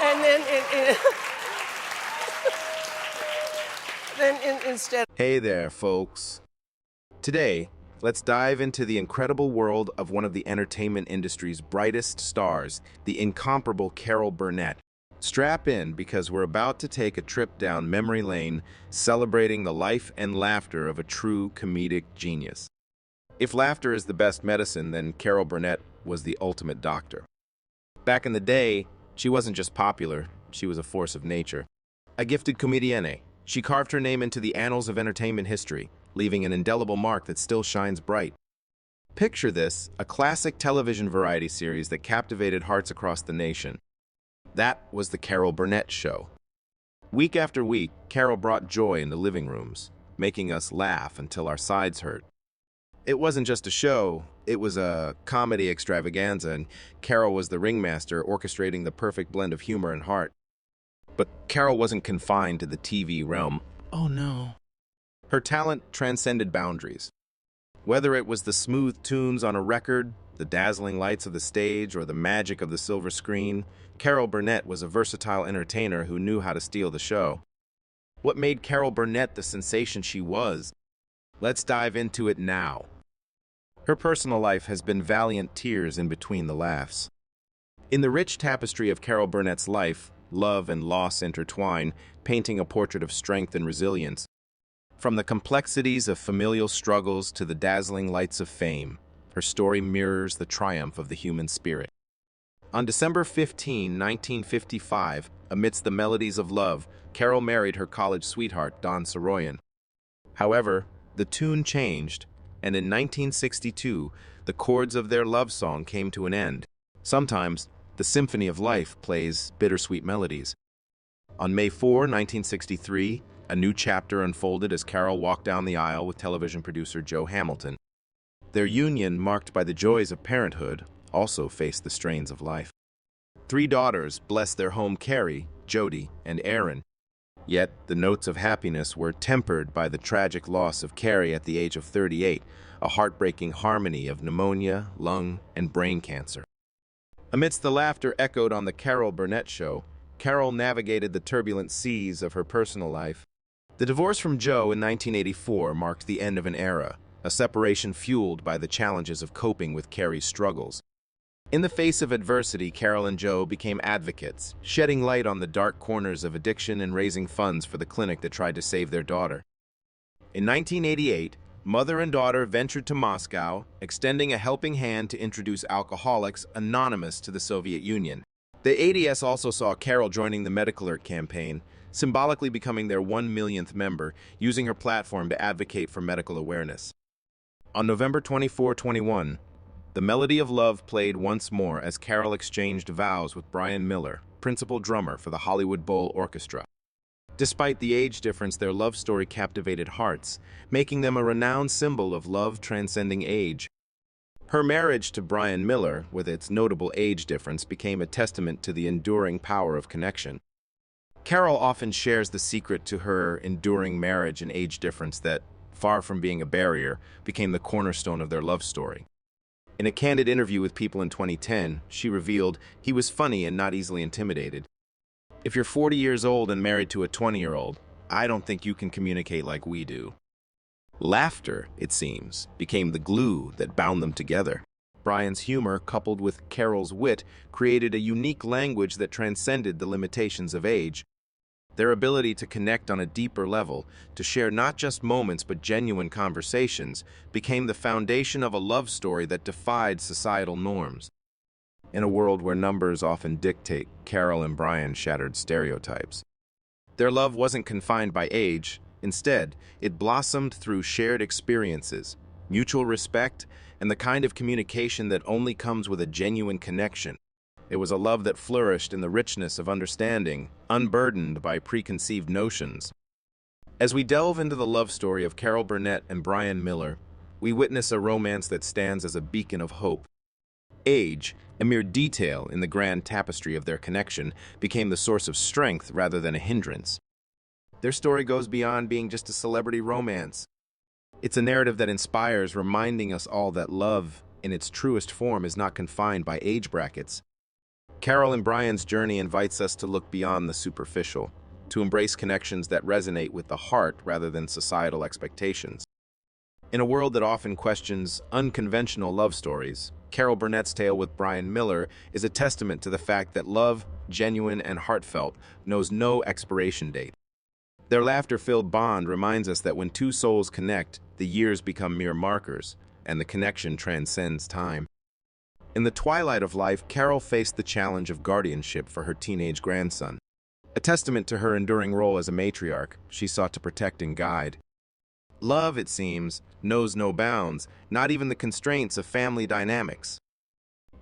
And then instead. Hey there, folks. Today, let's dive into the incredible world of one of the entertainment industry's brightest stars, the incomparable Carol Burnett. Strap in because we're about to take a trip down memory lane, celebrating the life and laughter of a true comedic genius. If laughter is the best medicine, then Carol Burnett was the ultimate doctor. Back in the day, she wasn't just popular, she was a force of nature. A gifted comedienne, she carved her name into the annals of entertainment history, leaving an indelible mark that still shines bright. Picture this, a classic television variety series that captivated hearts across the nation. That was The Carol Burnett Show. Week after week, Carol brought joy into living rooms, making us laugh until our sides hurt. It wasn't just a show, it was a comedy extravaganza, and Carol was the ringmaster orchestrating the perfect blend of humor and heart. But Carol wasn't confined to the TV realm. Oh no. Her talent transcended boundaries. Whether it was the smooth tunes on a record, the dazzling lights of the stage, or the magic of the silver screen, Carol Burnett was a versatile entertainer who knew how to steal the show. What made Carol Burnett the sensation she was? Let's dive into it now. Her personal life has been valiant tears in between the laughs. In the rich tapestry of Carol Burnett's life, love and loss intertwine, painting a portrait of strength and resilience. From the complexities of familial struggles to the dazzling lights of fame, her story mirrors the triumph of the human spirit. On December 15, 1955, amidst the melodies of love, Carol married her college sweetheart, Don Soroyan. However, the tune changed, and in 1962, the chords of their love song came to an end. Sometimes, the symphony of life plays bittersweet melodies. On May 4, 1963, a new chapter unfolded as Carol walked down the aisle with television producer Joe Hamilton. Their union, marked by the joys of parenthood, also faced the strains of life. 3 daughters blessed their home: Carrie, Jody, and Aaron. Yet, the notes of happiness were tempered by the tragic loss of Carrie at the age of 38, a heartbreaking harmony of pneumonia, lung, and brain cancer. Amidst the laughter echoed on The Carol Burnett Show, Carol navigated the turbulent seas of her personal life. The divorce from Joe in 1984 marked the end of an era, a separation fueled by the challenges of coping with Carrie's struggles. In the face of adversity, Carol and Joe became advocates, shedding light on the dark corners of addiction and raising funds for the clinic that tried to save their daughter. In 1988, mother and daughter ventured to Moscow, extending a helping hand to introduce Alcoholics Anonymous to the Soviet Union. The ADS also saw Carol joining the Medical Alert campaign, symbolically becoming their 1 millionth member, using her platform to advocate for medical awareness. On November 24, 2021, the melody of love played once more as Carol exchanged vows with Brian Miller, principal drummer for the Hollywood Bowl Orchestra. Despite the age difference, their love story captivated hearts, making them a renowned symbol of love transcending age. Her marriage to Brian Miller, with its notable age difference, became a testament to the enduring power of connection. Carol often shares the secret to her enduring marriage and age difference that, far from being a barrier, became the cornerstone of their love story. In a candid interview with People in 2010, she revealed he was funny and not easily intimidated. If you're 40 years old and married to a 20-year-old, I don't think you can communicate like we do. Laughter, it seems, became the glue that bound them together. Brian's humor, coupled with Carol's wit, created a unique language that transcended the limitations of age. Their ability to connect on a deeper level, to share not just moments but genuine conversations, became the foundation of a love story that defied societal norms. In a world where numbers often dictate, Carol and Brian shattered stereotypes. Their love wasn't confined by age. Instead, it blossomed through shared experiences, mutual respect, and the kind of communication that only comes with a genuine connection. It was a love that flourished in the richness of understanding, unburdened by preconceived notions. As we delve into the love story of Carol Burnett and Brian Miller, we witness a romance that stands as a beacon of hope. Age, a mere detail in the grand tapestry of their connection, became the source of strength rather than a hindrance. Their story goes beyond being just a celebrity romance. It's a narrative that inspires, reminding us all that love, in its truest form, is not confined by age brackets. Carol and Brian's journey invites us to look beyond the superficial, to embrace connections that resonate with the heart rather than societal expectations. In a world that often questions unconventional love stories, Carol Burnett's tale with Brian Miller is a testament to the fact that love, genuine and heartfelt, knows no expiration date. Their laughter-filled bond reminds us that when two souls connect, the years become mere markers, and the connection transcends time. In the twilight of life, Carol faced the challenge of guardianship for her teenage grandson. A testament to her enduring role as a matriarch, she sought to protect and guide. Love, it seems, knows no bounds, not even the constraints of family dynamics.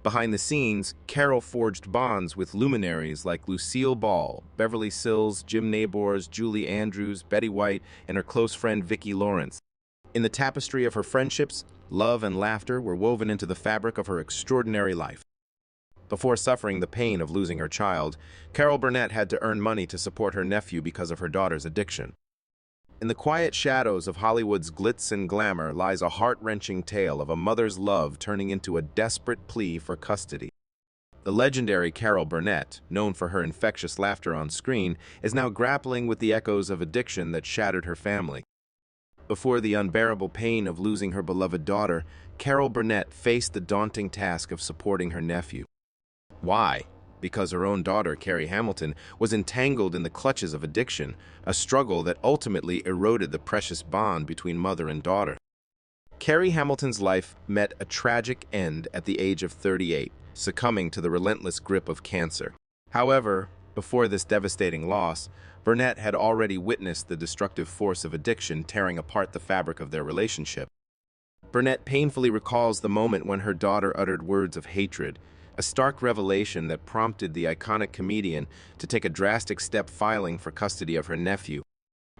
Behind the scenes, Carol forged bonds with luminaries like Lucille Ball, Beverly Sills, Jim Nabors, Julie Andrews, Betty White, and her close friend Vicki Lawrence. In the tapestry of her friendships, love and laughter were woven into the fabric of her extraordinary life. Before suffering the pain of losing her child, Carol Burnett had to earn money to support her nephew because of her daughter's addiction. In the quiet shadows of Hollywood's glitz and glamour lies a heart-wrenching tale of a mother's love turning into a desperate plea for custody. The legendary Carol Burnett, known for her infectious laughter on screen, is now grappling with the echoes of addiction that shattered her family. Before the unbearable pain of losing her beloved daughter, Carol Burnett faced the daunting task of supporting her nephew. Why? Because her own daughter, Carrie Hamilton, was entangled in the clutches of addiction, a struggle that ultimately eroded the precious bond between mother and daughter. Carrie Hamilton's life met a tragic end at the age of 38, succumbing to the relentless grip of cancer. However, before this devastating loss, Burnett had already witnessed the destructive force of addiction tearing apart the fabric of their relationship. Burnett painfully recalls the moment when her daughter uttered words of hatred, a stark revelation that prompted the iconic comedian to take a drastic step filing for custody of her nephew,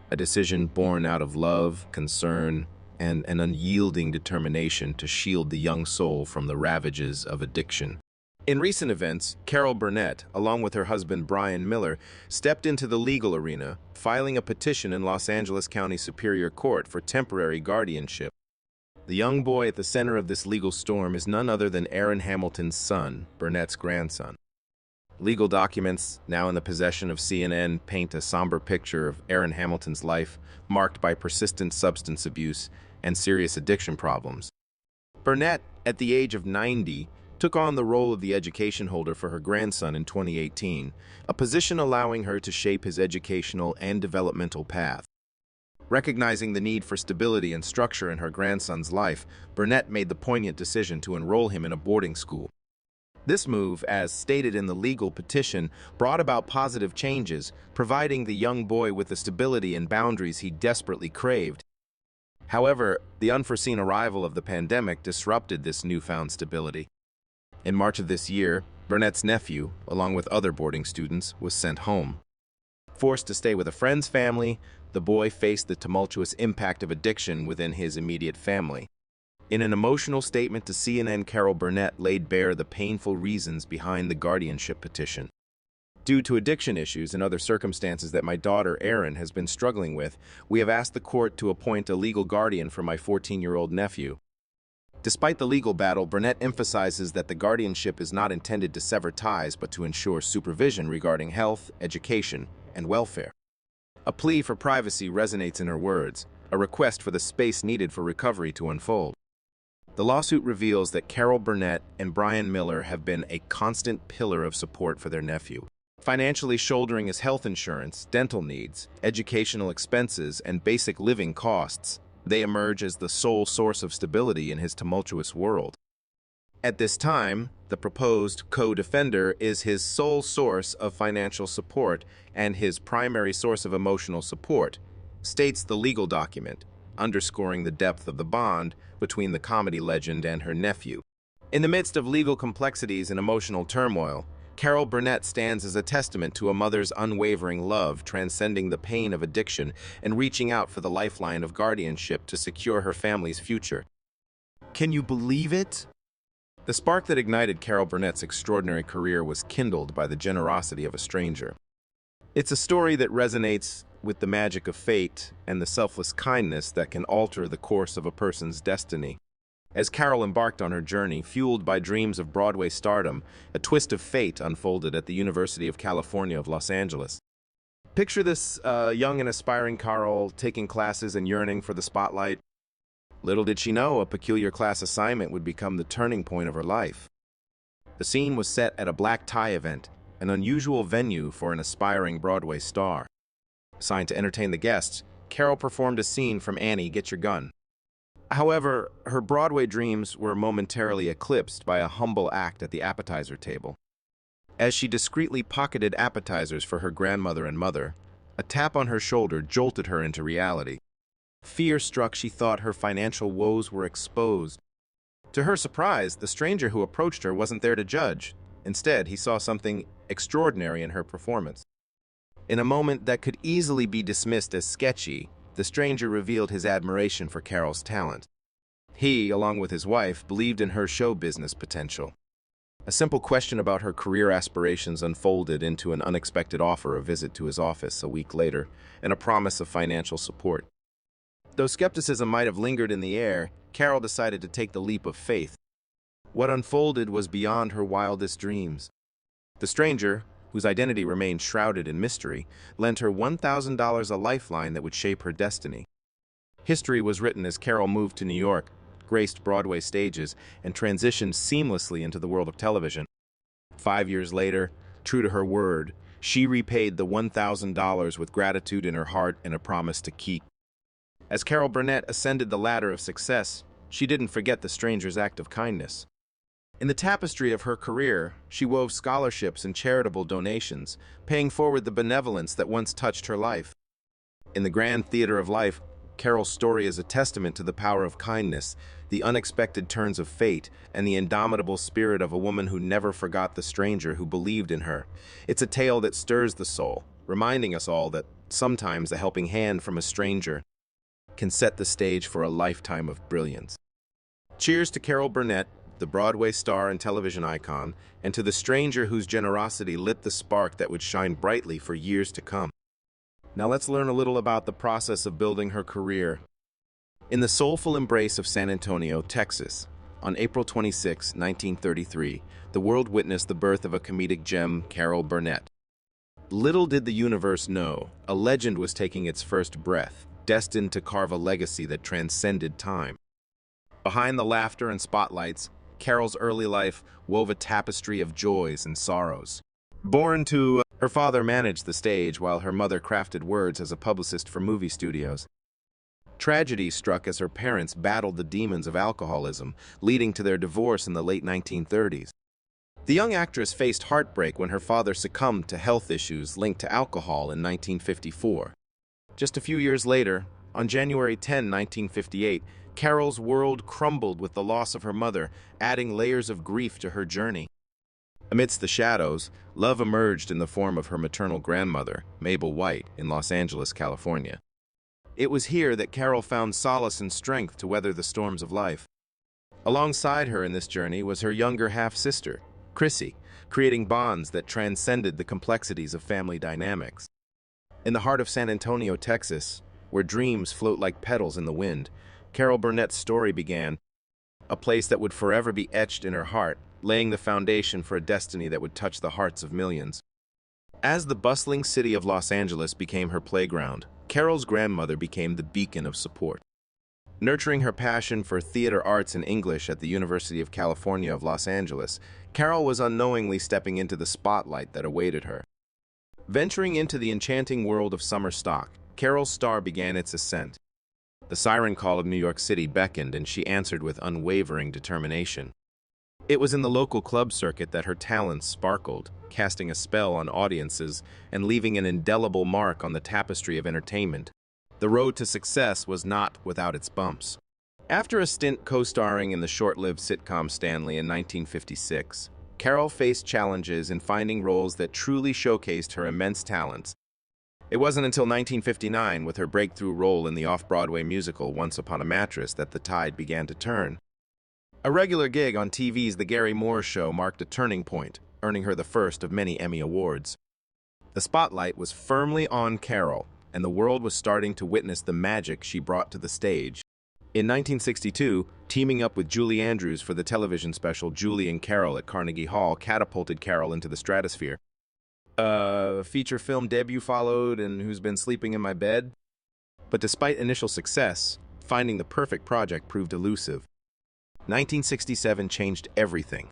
a decision born out of love, concern, and an unyielding determination to shield the young soul from the ravages of addiction. In recent events, Carol Burnett, along with her husband Brian Miller, stepped into the legal arena, filing a petition in Los Angeles County Superior Court for temporary guardianship. The young boy at the center of this legal storm is none other than Aaron Hamilton's son, Burnett's grandson. Legal documents, now in the possession of CNN, paint a somber picture of Aaron Hamilton's life, marked by persistent substance abuse and serious addiction problems. Burnett, at the age of 90, took on the role of the education holder for her grandson in 2018, a position allowing her to shape his educational and developmental path. Recognizing the need for stability and structure in her grandson's life, Burnett made the poignant decision to enroll him in a boarding school. This move, as stated in the legal petition, brought about positive changes, providing the young boy with the stability and boundaries he desperately craved. However, the unforeseen arrival of the pandemic disrupted this newfound stability. In March of this year, Burnett's nephew, along with other boarding students, was sent home. Forced to stay with a friend's family, the boy faced the tumultuous impact of addiction within his immediate family. In an emotional statement to CNN, Carol Burnett laid bare the painful reasons behind the guardianship petition. Due to addiction issues and other circumstances that my daughter, Erin, has been struggling with, we have asked the court to appoint a legal guardian for my 14-year-old nephew. Despite the legal battle, Burnett emphasizes that the guardianship is not intended to sever ties but to ensure supervision regarding health, education, and welfare. A plea for privacy resonates in her words, a request for the space needed for recovery to unfold. The lawsuit reveals that Carol Burnett and Brian Miller have been a constant pillar of support for their nephew, financially shouldering his health insurance, dental needs, educational expenses, and basic living costs. They emerge as the sole source of stability in his tumultuous world. At this time, the proposed co-defendant is his sole source of financial support and his primary source of emotional support, states the legal document, underscoring the depth of the bond between the comedy legend and her nephew. In the midst of legal complexities and emotional turmoil, Carol Burnett stands as a testament to a mother's unwavering love, transcending the pain of addiction and reaching out for the lifeline of guardianship to secure her family's future. Can you believe it? The spark that ignited Carol Burnett's extraordinary career was kindled by the generosity of a stranger. It's a story that resonates with the magic of fate and the selfless kindness that can alter the course of a person's destiny. As Carol embarked on her journey, fueled by dreams of Broadway stardom, a twist of fate unfolded at the University of California of Los Angeles. Picture this young and aspiring Carol taking classes and yearning for the spotlight. Little did she know a peculiar class assignment would become the turning point of her life. The scene was set at a black tie event, an unusual venue for an aspiring Broadway star. Assigned to entertain the guests, Carol performed a scene from Annie, Get Your Gun. However, her Broadway dreams were momentarily eclipsed by a humble act at the appetizer table. As she discreetly pocketed appetizers for her grandmother and mother, a tap on her shoulder jolted her into reality. Fear-struck, she thought her financial woes were exposed. To her surprise, the stranger who approached her wasn't there to judge. Instead, he saw something extraordinary in her performance. In a moment that could easily be dismissed as sketchy, the stranger revealed his admiration for Carol's talent. He, along with his wife, believed in her show business potential. A simple question about her career aspirations unfolded into an unexpected offer, a visit to his office a week later, and a promise of financial support. Though skepticism might have lingered in the air, Carol decided to take the leap of faith. What unfolded was beyond her wildest dreams. The stranger, whose identity remained shrouded in mystery, lent her $1,000, a lifeline that would shape her destiny. History was written as Carol moved to New York, graced Broadway stages, and transitioned seamlessly into the world of television. 5 years later, true to her word, she repaid the $1,000 with gratitude in her heart and a promise to keep. As Carol Burnett ascended the ladder of success, she didn't forget the stranger's act of kindness. In the tapestry of her career, she wove scholarships and charitable donations, paying forward the benevolence that once touched her life. In the grand theater of life, Carol's story is a testament to the power of kindness, the unexpected turns of fate, and the indomitable spirit of a woman who never forgot the stranger who believed in her. It's a tale that stirs the soul, reminding us all that sometimes a helping hand from a stranger can set the stage for a lifetime of brilliance. Cheers to Carol Burnett, the Broadway star and television icon, and to the stranger whose generosity lit the spark that would shine brightly for years to come. Now let's learn a little about the process of building her career. In the soulful embrace of San Antonio, Texas, on April 26, 1933, the world witnessed the birth of a comedic gem, Carol Burnett. Little did the universe know, a legend was taking its first breath, destined to carve a legacy that transcended time. Behind the laughter and spotlights, Carol's early life wove a tapestry of joys and sorrows. Her father managed the stage while her mother crafted words as a publicist for movie studios. Tragedy struck as her parents battled the demons of alcoholism, leading to their divorce in the late 1930s. The young actress faced heartbreak when her father succumbed to health issues linked to alcohol in 1954. Just a few years later, on January 10, 1958, Carol's world crumbled with the loss of her mother, adding layers of grief to her journey. Amidst the shadows, love emerged in the form of her maternal grandmother, Mabel White, in Los Angeles, California. It was here that Carol found solace and strength to weather the storms of life. Alongside her in this journey was her younger half-sister, Chrissy, creating bonds that transcended the complexities of family dynamics. In the heart of San Antonio, Texas, where dreams float like petals in the wind, Carol Burnett's story began, a place that would forever be etched in her heart, laying the foundation for a destiny that would touch the hearts of millions. As the bustling city of Los Angeles became her playground, Carol's grandmother became the beacon of support. Nurturing her passion for theater arts and English at the University of California of Los Angeles, Carol was unknowingly stepping into the spotlight that awaited her. Venturing into the enchanting world of summer stock, Carol's star began its ascent. The siren call of New York City beckoned, and she answered with unwavering determination. It was in the local club circuit that her talents sparkled, casting a spell on audiences and leaving an indelible mark on the tapestry of entertainment. The road to success was not without its bumps. After a stint co-starring in the short-lived sitcom Stanley in 1956, Carol faced challenges in finding roles that truly showcased her immense talents. It wasn't until 1959, with her breakthrough role in the off-Broadway musical Once Upon a Mattress, that the tide began to turn. A regular gig on TV's The Gary Moore Show marked a turning point, earning her the first of many Emmy Awards. The spotlight was firmly on Carol, and the world was starting to witness the magic she brought to the stage. In 1962, teaming up with Julie Andrews for the television special Julie and Carol at Carnegie Hall catapulted Carol into the stratosphere. A feature film debut followed, and Who's Been Sleeping in My Bed? But despite initial success, finding the perfect project proved elusive. 1967 changed everything.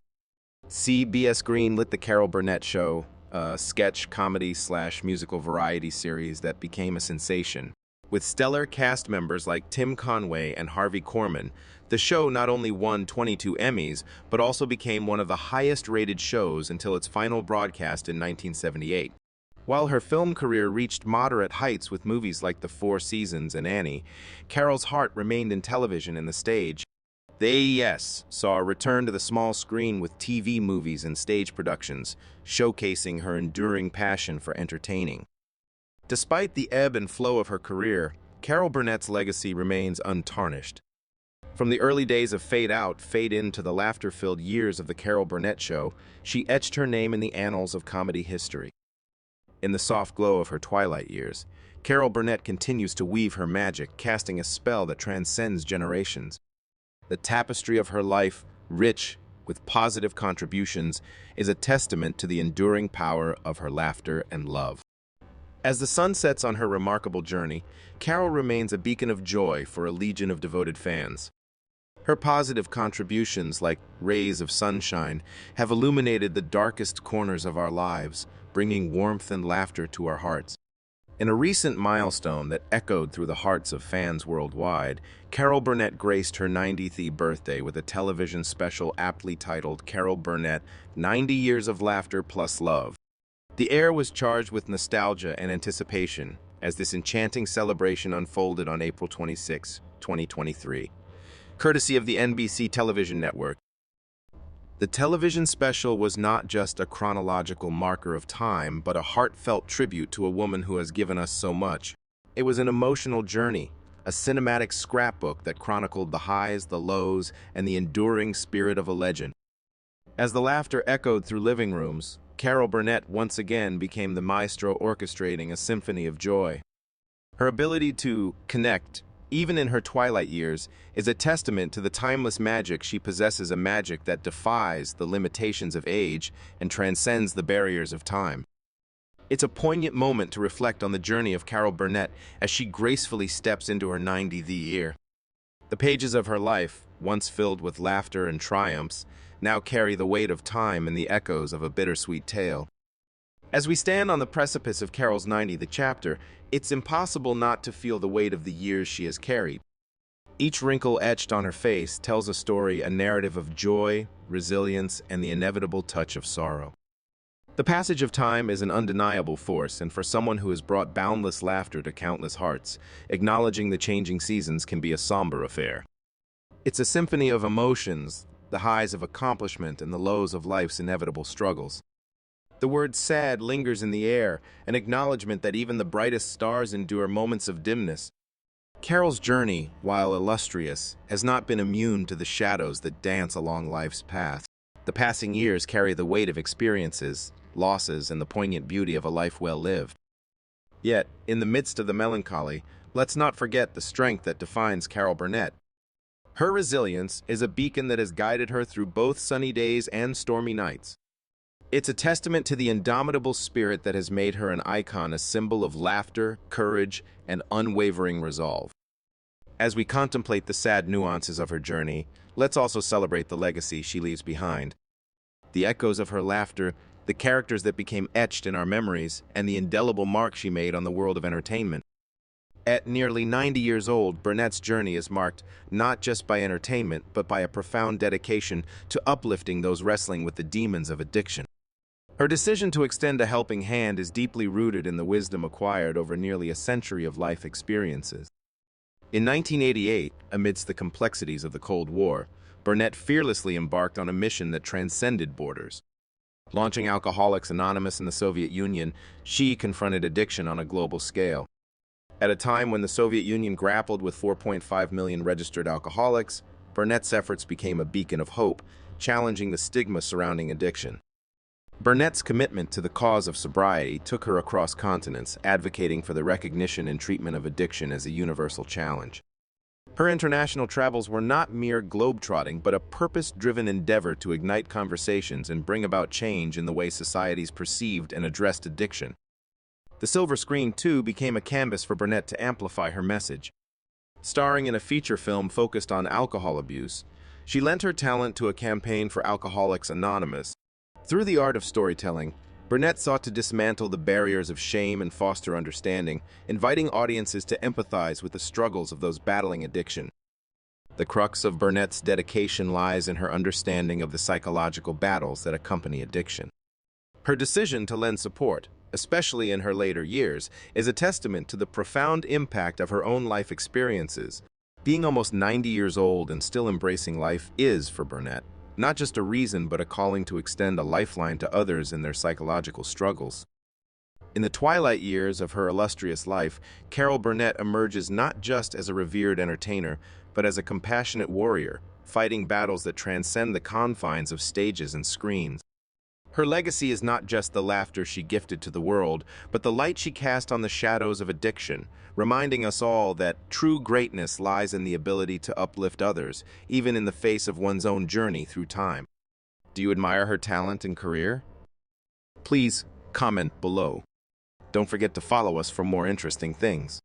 CBS greenlit The Carol Burnett Show, a sketch, comedy/musical variety series that became a sensation. With stellar cast members like Tim Conway and Harvey Korman, the show not only won 22 Emmys, but also became one of the highest-rated shows until its final broadcast in 1978. While her film career reached moderate heights with movies like The Four Seasons and Annie, Carol's heart remained in television and the stage. They saw a return to the small screen with TV movies and stage productions, showcasing her enduring passion for entertaining. Despite the ebb and flow of her career, Carol Burnett's legacy remains untarnished. From the early days of Fade Out, Fade In to the laughter-filled years of The Carol Burnett Show, she etched her name in the annals of comedy history. In the soft glow of her twilight years, Carol Burnett continues to weave her magic, casting a spell that transcends generations. The tapestry of her life, rich with positive contributions, is a testament to the enduring power of her laughter and love. As the sun sets on her remarkable journey, Carol remains a beacon of joy for a legion of devoted fans. Her positive contributions, like rays of sunshine, have illuminated the darkest corners of our lives, bringing warmth and laughter to our hearts. In a recent milestone that echoed through the hearts of fans worldwide, Carol Burnett graced her 90th birthday with a television special aptly titled Carol Burnett, 90 Years of Laughter Plus Love. The air was charged with nostalgia and anticipation as this enchanting celebration unfolded on April 26, 2023, courtesy of the NBC television network. The television special was not just a chronological marker of time, but a heartfelt tribute to a woman who has given us so much. It was an emotional journey, a cinematic scrapbook that chronicled the highs, the lows, and the enduring spirit of a legend. As the laughter echoed through living rooms, Carol Burnett once again became the maestro orchestrating a symphony of joy. Her ability to connect, even in her twilight years, is a testament to the timeless magic she possesses, a magic that defies the limitations of age and transcends the barriers of time. It's a poignant moment to reflect on the journey of Carol Burnett as she gracefully steps into her 90th year. The pages of her life, once filled with laughter and triumphs, now carry the weight of time and the echoes of a bittersweet tale. As we stand on the precipice of Carol's 90th chapter, it's impossible not to feel the weight of the years she has carried. Each wrinkle etched on her face tells a story, a narrative of joy, resilience, and the inevitable touch of sorrow. The passage of time is an undeniable force, and for someone who has brought boundless laughter to countless hearts, acknowledging the changing seasons can be a somber affair. It's a symphony of emotions, the highs of accomplishment and the lows of life's inevitable struggles. The word sad lingers in the air, an acknowledgement that even the brightest stars endure moments of dimness. Carol's journey, while illustrious, has not been immune to the shadows that dance along life's path. The passing years carry the weight of experiences, losses, and the poignant beauty of a life well lived. Yet, in the midst of the melancholy, let's not forget the strength that defines Carol Burnett. Her resilience is a beacon that has guided her through both sunny days and stormy nights. It's a testament to the indomitable spirit that has made her an icon, a symbol of laughter, courage, and unwavering resolve. As we contemplate the sad nuances of her journey, let's also celebrate the legacy she leaves behind. The echoes of her laughter, the characters that became etched in our memories, and the indelible mark she made on the world of entertainment. At nearly 90 years old, Burnett's journey is marked not just by entertainment, but by a profound dedication to uplifting those wrestling with the demons of addiction. Her decision to extend a helping hand is deeply rooted in the wisdom acquired over nearly a century of life experiences. In 1988, amidst the complexities of the Cold War, Burnett fearlessly embarked on a mission that transcended borders. Launching Alcoholics Anonymous in the Soviet Union, she confronted addiction on a global scale. At a time when the Soviet Union grappled with 4.5 million registered alcoholics, Burnett's efforts became a beacon of hope, challenging the stigma surrounding addiction. Burnett's commitment to the cause of sobriety took her across continents, advocating for the recognition and treatment of addiction as a universal challenge. Her international travels were not mere globetrotting, but a purpose-driven endeavor to ignite conversations and bring about change in the way societies perceived and addressed addiction. The silver screen, too, became a canvas for Burnett to amplify her message. Starring in a feature film focused on alcohol abuse, she lent her talent to a campaign for Alcoholics Anonymous. Through the art of storytelling, Burnett sought to dismantle the barriers of shame and foster understanding, inviting audiences to empathize with the struggles of those battling addiction. The crux of Burnett's dedication lies in her understanding of the psychological battles that accompany addiction. Her decision to lend support, especially in her later years, is a testament to the profound impact of her own life experiences. Being almost 90 years old and still embracing life is, for Burnett, not just a reason but a calling to extend a lifeline to others in their psychological struggles. In the twilight years of her illustrious life, Carol Burnett emerges not just as a revered entertainer, but as a compassionate warrior, fighting battles that transcend the confines of stages and screens. Her legacy is not just the laughter she gifted to the world, but the light she cast on the shadows of addiction, reminding us all that true greatness lies in the ability to uplift others, even in the face of one's own journey through time. Do you admire her talent and career? Please comment below. Don't forget to follow us for more interesting things.